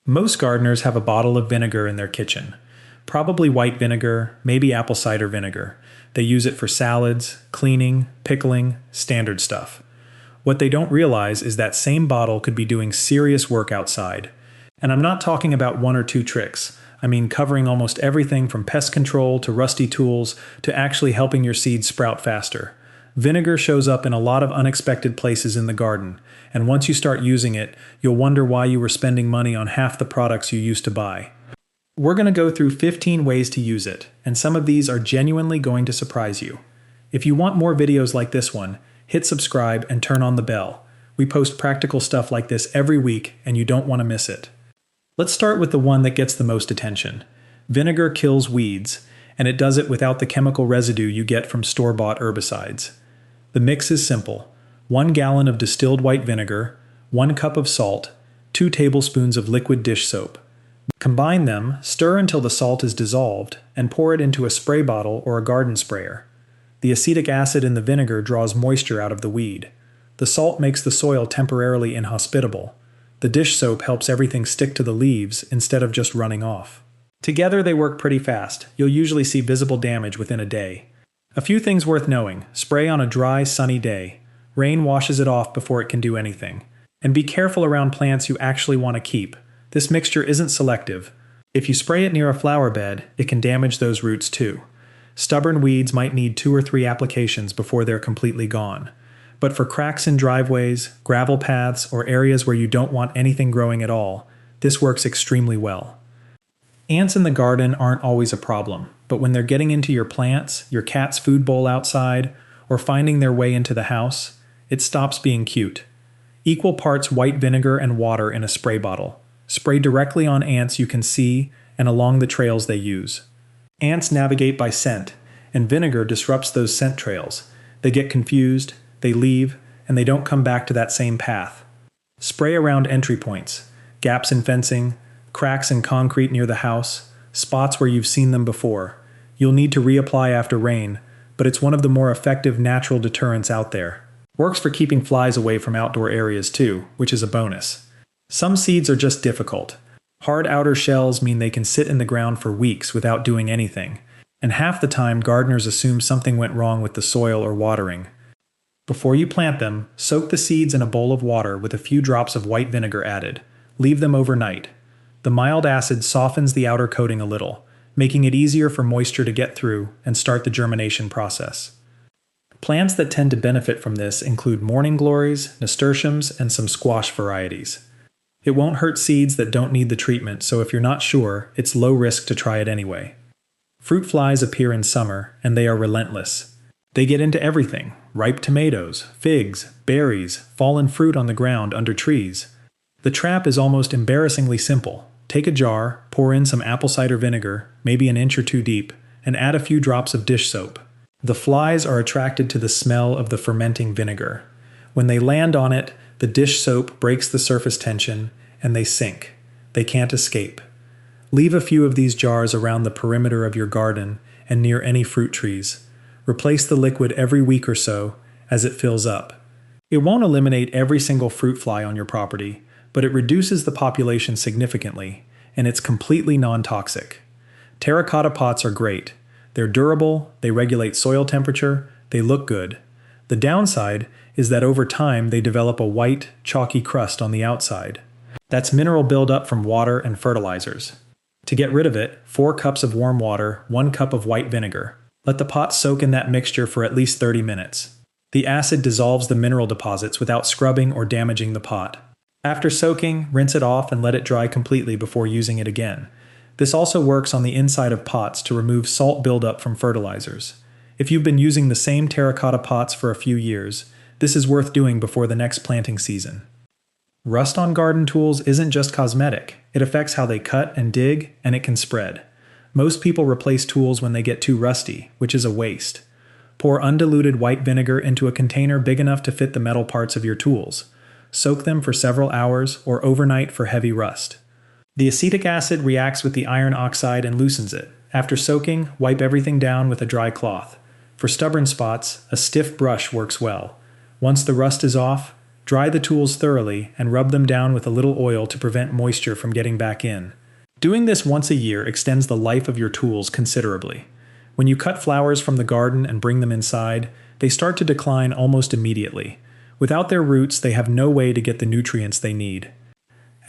Most gardeners have a bottle of vinegar in their kitchen. Probably white vinegar, maybe apple cider vinegar. They use it for salads, cleaning, pickling, standard stuff. What they don't realize is that same bottle could be doing serious work outside. And I'm not talking about one or two tricks. I mean covering almost everything from pest control to rusty tools to actually helping your seeds sprout faster. Vinegar shows up in a lot of unexpected places in the garden, and once you start using it, you'll wonder why you were spending money on half the products you used to buy. We're going to go through 15 ways to use it, and some of these are genuinely going to surprise you. If you want more videos like this one, hit subscribe and turn on the bell. We post practical stuff like this every week, and you don't want to miss it. Let's start with the one that gets the most attention. Vinegar kills weeds, and it does it without the chemical residue you get from store-bought herbicides. The mix is simple. 1 gallon of distilled white vinegar, 1 cup of salt, 2 tablespoons of liquid dish soap. Combine them, stir until the salt is dissolved, and pour it into a spray bottle or a garden sprayer. The acetic acid in the vinegar draws moisture out of the weed. The salt makes the soil temporarily inhospitable. The dish soap helps everything stick to the leaves instead of just running off. Together they work pretty fast. You'll usually see visible damage within a day. A few things worth knowing. Spray on a dry, sunny day. Rain washes it off before it can do anything. And be careful around plants you actually want to keep. This mixture isn't selective. If you spray it near a flower bed, it can damage those roots too. Stubborn weeds might need 2 or 3 applications before they're completely gone. But for cracks in driveways, gravel paths, or areas where you don't want anything growing at all, this works extremely well. Ants in the garden aren't always a problem, but when they're getting into your plants, your cat's food bowl outside, or finding their way into the house, it stops being cute. Equal parts white vinegar and water in a spray bottle. Spray directly on ants you can see and along the trails they use. Ants navigate by scent, and vinegar disrupts those scent trails. They get confused, they leave, and they don't come back to that same path. Spray around entry points, gaps in fencing, cracks in concrete near the house, spots where you've seen them before. You'll need to reapply after rain, but it's one of the more effective natural deterrents out there. Works for keeping flies away from outdoor areas too, which is a bonus. Some seeds are just difficult. Hard outer shells mean they can sit in the ground for weeks without doing anything, and half the time gardeners assume something went wrong with the soil or watering. Before you plant them, soak the seeds in a bowl of water with a few drops of white vinegar added. Leave them overnight. The mild acid softens the outer coating a little, making it easier for moisture to get through and start the germination process. Plants that tend to benefit from this include morning glories, nasturtiums, and some squash varieties. It won't hurt seeds that don't need the treatment, so if you're not sure, it's low risk to try it anyway. Fruit flies appear in summer, and they are relentless. They get into everything: ripe tomatoes, figs, berries, fallen fruit on the ground under trees. The trap is almost embarrassingly simple. Take a jar, pour in some apple cider vinegar, maybe an inch or 2 deep, and add a few drops of dish soap. The flies are attracted to the smell of the fermenting vinegar. When they land on it, the dish soap breaks the surface tension, and they sink. They can't escape. Leave a few of these jars around the perimeter of your garden and near any fruit trees. Replace the liquid every week or so as it fills up. It won't eliminate every single fruit fly on your property, but it reduces the population significantly, and it's completely non-toxic. Terracotta pots are great. They're durable, they regulate soil temperature, they look good. The downside is that over time they develop a white, chalky crust on the outside. That's mineral buildup from water and fertilizers. To get rid of it, 4 cups of warm water, 1 cup of white vinegar. Let the pot soak in that mixture for at least 30 minutes. The acid dissolves the mineral deposits without scrubbing or damaging the pot. After soaking, rinse it off and let it dry completely before using it again. This also works on the inside of pots to remove salt buildup from fertilizers. If you've been using the same terracotta pots for a few years, this is worth doing before the next planting season. Rust on garden tools isn't just cosmetic. It affects how they cut and dig, and it can spread. Most people replace tools when they get too rusty, which is a waste. Pour undiluted white vinegar into a container big enough to fit the metal parts of your tools. Soak them for several hours or overnight for heavy rust. The acetic acid reacts with the iron oxide and loosens it. After soaking, wipe everything down with a dry cloth. For stubborn spots, a stiff brush works well. Once the rust is off, Dry the tools thoroughly and rub them down with a little oil to prevent moisture from getting back in. Doing this once a year extends the life of your tools considerably. When you cut flowers from the garden and bring them inside, they start to decline almost immediately. Without their roots, they have no way to get the nutrients they need.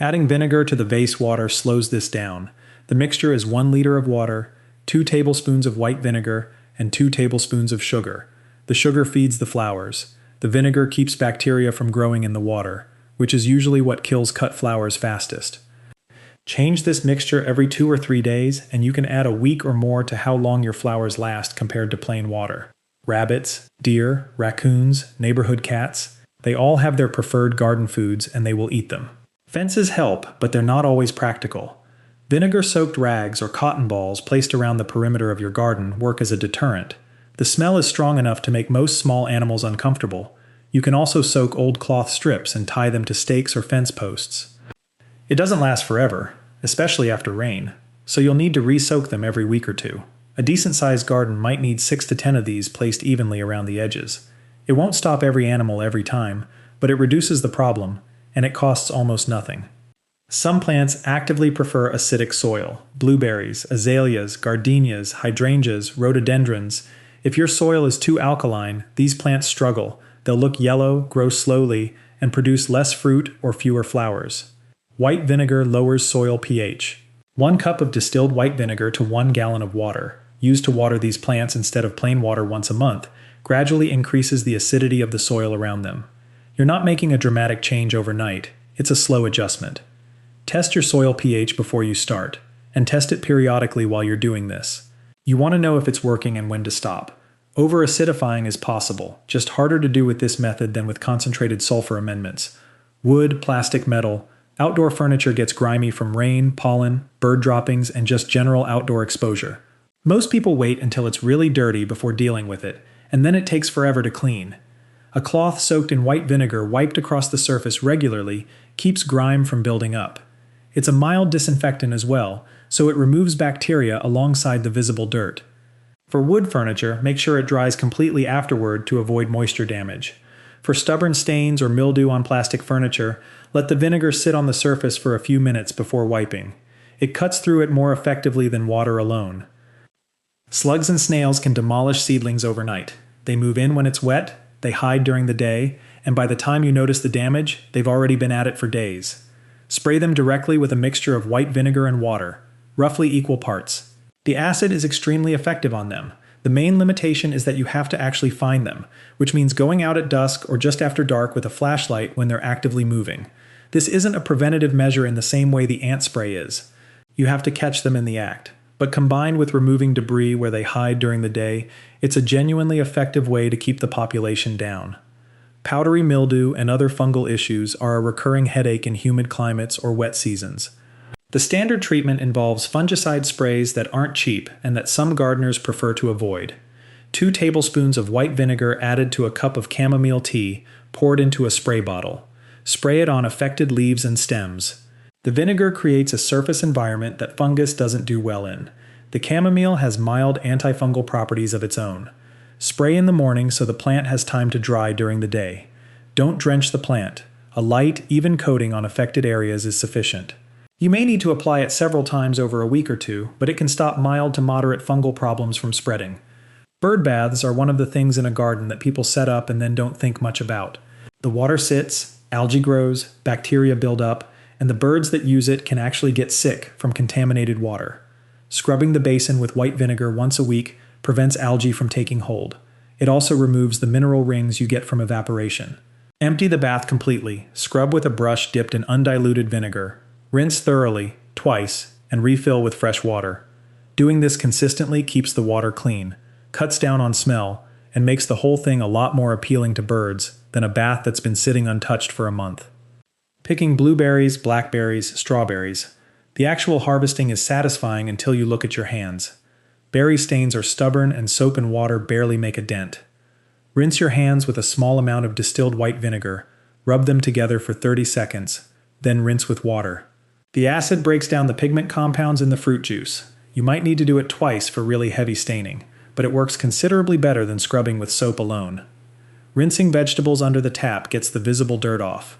Adding vinegar to the vase water slows this down. The mixture is 1 liter of water, 2 tablespoons of white vinegar, and 2 tablespoons of sugar. The sugar feeds the flowers. The vinegar keeps bacteria from growing in the water, which is usually what kills cut flowers fastest. Change this mixture every 2 or 3 days, and you can add a week or more to how long your flowers last compared to plain water. Rabbits, deer, raccoons, neighborhood cats, they all have their preferred garden foods and they will eat them. Fences help, but they're not always practical. Vinegar-soaked rags or cotton balls placed around the perimeter of your garden work as a deterrent. The smell is strong enough to make most small animals uncomfortable. You can also soak old cloth strips and tie them to stakes or fence posts. It doesn't last forever, especially after rain, so you'll need to re-soak them every week or two. A decent-sized garden might need 6 to 10 of these placed evenly around the edges. It won't stop every animal every time, but it reduces the problem, and it costs almost nothing. Some plants actively prefer acidic soil: blueberries, azaleas, gardenias, hydrangeas, rhododendrons. If your soil is too alkaline, these plants struggle. They'll look yellow, grow slowly, and produce less fruit or fewer flowers. White vinegar lowers soil pH. 1 cup of distilled white vinegar to 1 gallon of water, used to water these plants instead of plain water once a month, gradually increases the acidity of the soil around them. You're not making a dramatic change overnight. It's a slow adjustment. Test your soil pH before you start, and test it periodically while you're doing this. You want to know if it's working and when to stop. Over-acidifying is possible, just harder to do with this method than with concentrated sulfur amendments. Wood, plastic, metal. Outdoor furniture gets grimy from rain, pollen, bird droppings, and just general outdoor exposure. Most people wait until it's really dirty before dealing with it, and then it takes forever to clean. A cloth soaked in white vinegar wiped across the surface regularly keeps grime from building up. It's a mild disinfectant as well, so it removes bacteria alongside the visible dirt. For wood furniture, make sure it dries completely afterward to avoid moisture damage. For stubborn stains or mildew on plastic furniture, let the vinegar sit on the surface for a few minutes before wiping. It cuts through it more effectively than water alone. Slugs and snails can demolish seedlings overnight. They move in when it's wet, they hide during the day, and by the time you notice the damage, they've already been at it for days. Spray them directly with a mixture of white vinegar and water, roughly equal parts. The acid is extremely effective on them. The main limitation is that you have to actually find them, which means going out at dusk or just after dark with a flashlight when they're actively moving. This isn't a preventative measure in the same way the ant spray is. You have to catch them in the act. But combined with removing debris where they hide during the day, it's a genuinely effective way to keep the population down. Powdery mildew and other fungal issues are a recurring headache in humid climates or wet seasons. The standard treatment involves fungicide sprays that aren't cheap and that some gardeners prefer to avoid. 2 tablespoons of white vinegar added to a cup of chamomile tea, poured into a spray bottle. Spray it on affected leaves and stems. The vinegar creates a surface environment that fungus doesn't do well in. The chamomile has mild antifungal properties of its own. Spray in the morning so the plant has time to dry during the day. Don't drench the plant. A light, even coating on affected areas is sufficient. You may need to apply it several times over a week or two, but it can stop mild to moderate fungal problems from spreading. Bird baths are one of the things in a garden that people set up and then don't think much about. The water sits, algae grows, bacteria build up, and the birds that use it can actually get sick from contaminated water. Scrubbing the basin with white vinegar once a week prevents algae from taking hold. It also removes the mineral rings you get from evaporation. Empty the bath completely, scrub with a brush dipped in undiluted vinegar, rinse thoroughly, twice, and refill with fresh water. Doing this consistently keeps the water clean, cuts down on smell, and makes the whole thing a lot more appealing to birds than a bath that's been sitting untouched for a month. Picking blueberries, blackberries, strawberries. The actual harvesting is satisfying until you look at your hands. Berry stains are stubborn and soap and water barely make a dent. Rinse your hands with a small amount of distilled white vinegar, rub them together for 30 seconds, then rinse with water. The acid breaks down the pigment compounds in the fruit juice. You might need to do it twice for really heavy staining, but it works considerably better than scrubbing with soap alone. Rinsing vegetables under the tap gets the visible dirt off.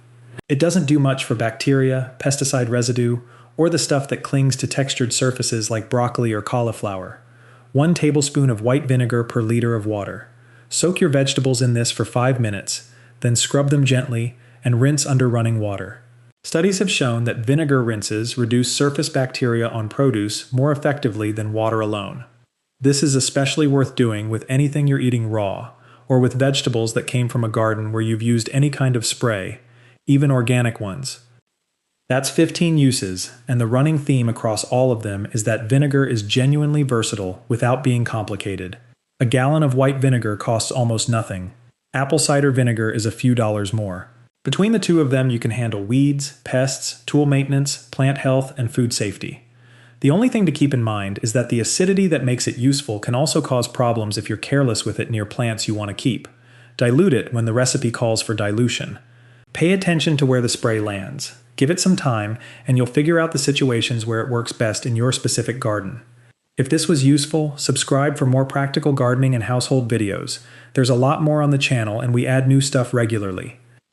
It doesn't do much for bacteria, pesticide residue, or the stuff that clings to textured surfaces like broccoli or cauliflower. 1 tablespoon of white vinegar per liter of water. Soak your vegetables in this for 5 minutes, then scrub them gently and rinse under running water. Studies have shown that vinegar rinses reduce surface bacteria on produce more effectively than water alone. This is especially worth doing with anything you're eating raw, or with vegetables that came from a garden where you've used any kind of spray, even organic ones. That's 15 uses, and the running theme across all of them is that vinegar is genuinely versatile without being complicated. A gallon of white vinegar costs almost nothing. Apple cider vinegar is a few dollars more. Between the two of them, you can handle weeds, pests, tool maintenance, plant health, and food safety. The only thing to keep in mind is that the acidity that makes it useful can also cause problems if you're careless with it near plants you want to keep. Dilute it when the recipe calls for dilution. Pay attention to where the spray lands. Give it some time, and you'll figure out the situations where it works best in your specific garden. If this was useful, subscribe for more practical gardening and household videos. There's a lot more on the channel, and we add new stuff regularly.